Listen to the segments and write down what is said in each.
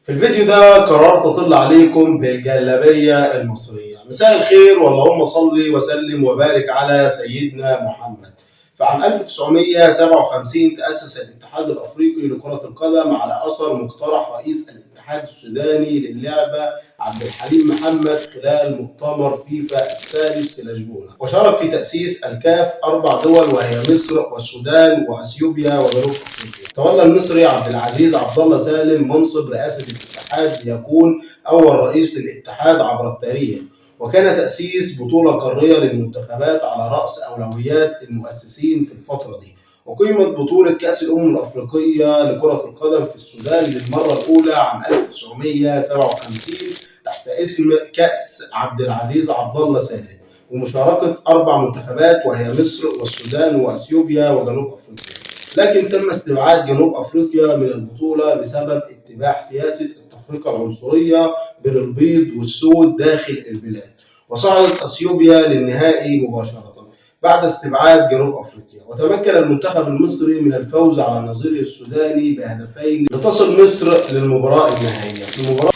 في الفيديو ده قررت اطل عليكم بالجلابية المصرية. مساء الخير، واللهم صل وسلم وبارك على سيدنا محمد. في عام 1957 تأسس الاتحاد الافريقي لكرة القدم على اثر مقترح رئيس الاتحاد السوداني للعبة عبد الحليم محمد خلال مؤتمر فيفا الثالث في لشبونة. وشارك في تأسيس الكاف 4 دول وهي مصر والسودان واثيوبيا وجنوب افريقيا. تولى المصري عبد العزيز عبد الله سالم منصب رئاسة الاتحاد ليكون أول رئيس للاتحاد عبر التاريخ. وكان تأسيس بطولة قارية للمنتخبات على رأس أولويات المؤسسين في الفترة دي. وقيمت بطولة كأس الأمم الأفريقية لكرة القدم في السودان للمرة الأولى عام 1957 تحت اسم كأس عبد العزيز عبد الله سالم، ومشاركة 4 منتخبات وهي مصر والسودان وأثيوبيا وجنوب أفريقيا. لكن تم استبعاد جنوب أفريقيا من البطولة بسبب اتباع سياسة التفرقة العنصرية بين البيض والسود داخل البلاد. وصعدت أثيوبيا للنهائي مباشرة بعد استبعاد جنوب أفريقيا. وتمكن المنتخب المصري من الفوز على نظيره السوداني بهدفين لتصل مصر للمباراة النهائية. في المباراة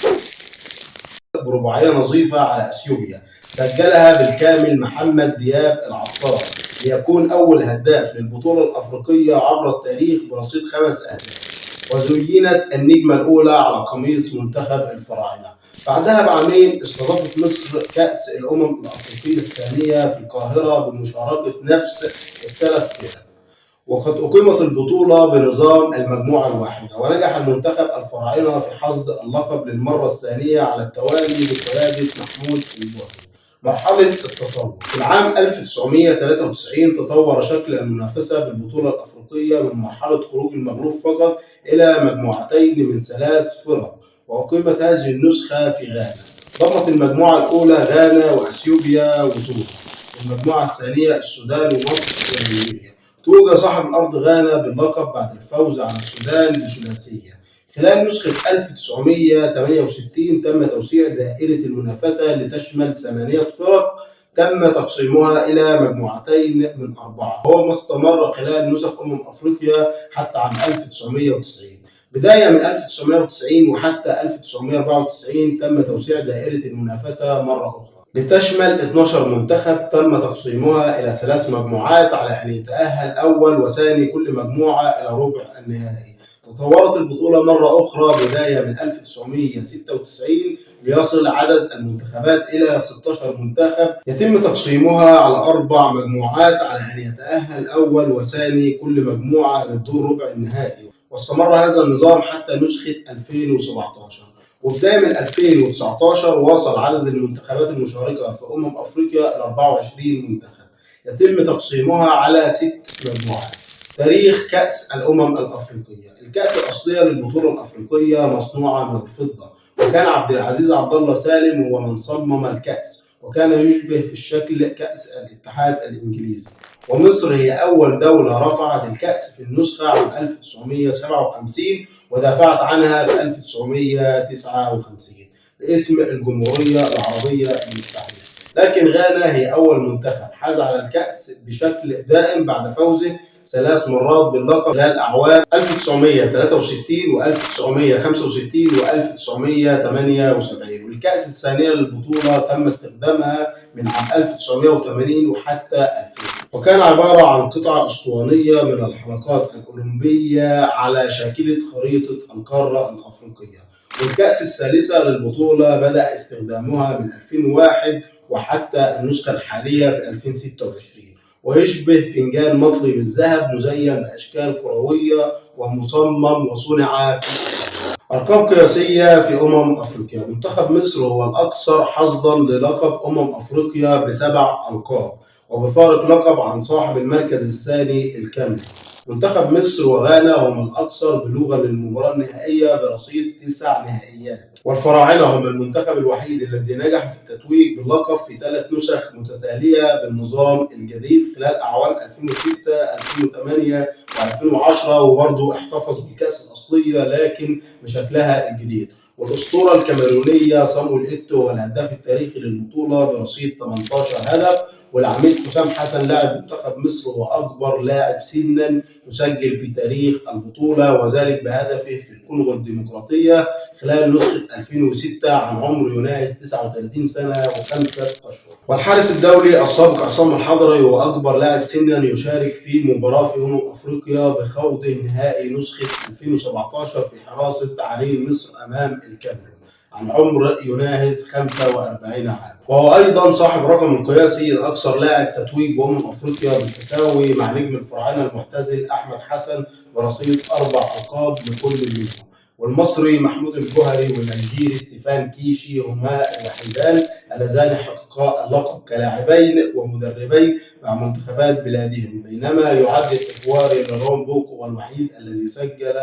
برباعية نظيفة على أثيوبيا سجلها بالكامل محمد دياب العطار ليكون أول هداف للبطولة الأفريقية عبر التاريخ برصيد 5 أهداف. وزينت النجمة الأولى على قميص منتخب الفراعنة. بعدها بعامين استضافت مصر كأس الأمم الأفريقية الثانية في القاهرة بمشاركة نفس ال3 فرق. وقد أقيمت البطولة بنظام المجموعة الواحدة. ونجح المنتخب الفراعنة في حصد اللقب للمرة الثانية على التوالي بقيادة محمود الجوهري. مرحلة التطور. في العام 1993 تطور شكل المنافسة بالبطولة الأفريقية من مرحلة خروج المغلوب فقط إلى مجموعتين من 3 فرق. وأقيمت هذه النسخة في غانا. ضمت المجموعة الأولى غانا وأثيوبيا وتونس. المجموعة الثانية السودان ومصر ونيجيريا. توج صاحب الأرض غانا باللقب بعد الفوز على السودان بثلاثية. خلال نسخة 1968 تم توسيع دائرة المنافسة لتشمل 8 فرق تم تقسيمها إلى مجموعتين من 4، وهو ما استمر خلال نسخ أفريقيا حتى عام 1990. بداية من 1990 وحتى 1994 تم توسيع دائرة المنافسة مرة أخرى لتشمل 12 منتخب تم تقسيمها إلى 3 مجموعات على أن يتأهل أول وثاني كل مجموعة إلى ربع النهائي. تطورت البطولة مرة أخرى بداية من 1996 ليصل عدد المنتخبات إلى 16 منتخب يتم تقسيمها على 4 مجموعات على أن يتأهل أول وثاني كل مجموعة للدور ربع النهائي. واستمر هذا النظام حتى نسخة 2017. وبداية من 2019 وصل عدد المنتخبات المشاركة في أفريقيا إلى 24 منتخب يتم تقسيمها على 6 مجموعات. تاريخ كأس الأمم الأفريقية. الكأس الأصلية للبطولة الأفريقية مصنوعة من الفضة، وكان عبد العزيز عبد الله سالم هو من صمم الكأس، وكان يشبه في الشكل كأس الاتحاد الإنجليزي. ومصر هي أول دولة رفعت الكأس في النسخة عام 1957 ودافعت عنها في 1959 باسم الجمهورية العربية المتحدة. لكن غانا هي أول منتخب حاز على الكأس بشكل دائم بعد فوزه 3 مرات باللقب خلال أعوام 1963 و1965 و1978. والكأس الثانية للبطولة تم استخدامها من عام 1980 وحتى 2000، وكان عبارة عن قطعة أسطوانية من الحلقات الأولمبية على شاكلة خريطة القارة الأفريقية. والكأس الثالثة للبطولة بدأ استخدامها من 2001 وحتى النسخة الحالية في 2026، ويشبه فنجان مطلي بالذهب مزين بأشكال كروية ومصمم وصنع في أرقام قياسية في أفريقيا. منتخب مصر هو الأكثر حظاً للقب أفريقيا ب7 ألقاب، وبفارق لقب عن صاحب المركز الثاني الكاميرون. منتخب مصر وغانا هما الأكثر بلوغاً للمباراة النهائية برصيد 9 نهائيات. والفراعنة هم المنتخب الوحيد الذي نجح في التتويج باللقب في 3 نسخ متتالية بالنظام الجديد خلال أعوام 2006 2008 و2010، وبرضه احتفظ بالكأس الأصلية لكن بشكلها الجديد. والأسطورة الكاميرونية صامويل إيتو هو الهداف التاريخي للبطولة برصيد 18 هدف. والعميد حسام حسن لاعب منتخب مصر هو أكبر لاعب سنا يسجل في تاريخ البطولة، وذلك بهدفه في الكونغو الديمقراطية خلال نسخة 2006 عن عمر يناهز 39 سنة و5 أشهر. والحارس الدولي السابق عصام الحضري هو أكبر لاعب سنا يشارك في مباراة في أفريقيا بخوضه نهائي نسخة 2017 في حراسة تعرين مصر أمام الكاميرون عن عمر يناهز 45 عام. وهو أيضا صاحب رقم القياسي الأكثر لاعب تتويج أفريقيا بالتساوي مع نجم الفراعنة المعتزل أحمد حسن برصيد 4 ألقاب لكل منهم. والمصري محمود الجوهري والنيجيري ستيفان كيشي هما الوحيدان اللذان حققا اللقب كلاعبين ومدربين مع منتخبات بلادهم، بينما يعد الإيفواري لوران بوكو هو الوحيد الذي سجل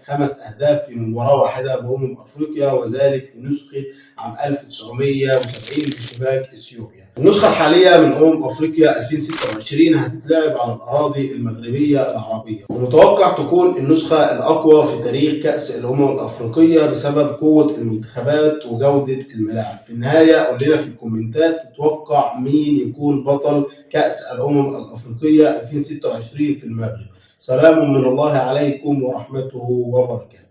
5 أهداف في مباراة واحدة أفريقيا، وذلك في نسخة عام 1970 بشباك إثيوبيا. النسخة الحالية من أفريقيا 2026 هتتلعب على الأراضي المغربية العربية، ومتوقع تكون النسخة الأقوى في تاريخ كأس الأفريقية بسبب قوة المنتخبات وجودة الملاعب. في النهاية قول لنا في الكومنتات تتوقع مين يكون بطل كأس الأفريقية 2026 في المغرب. سلام من الله عليكم ورحمته وبركاته.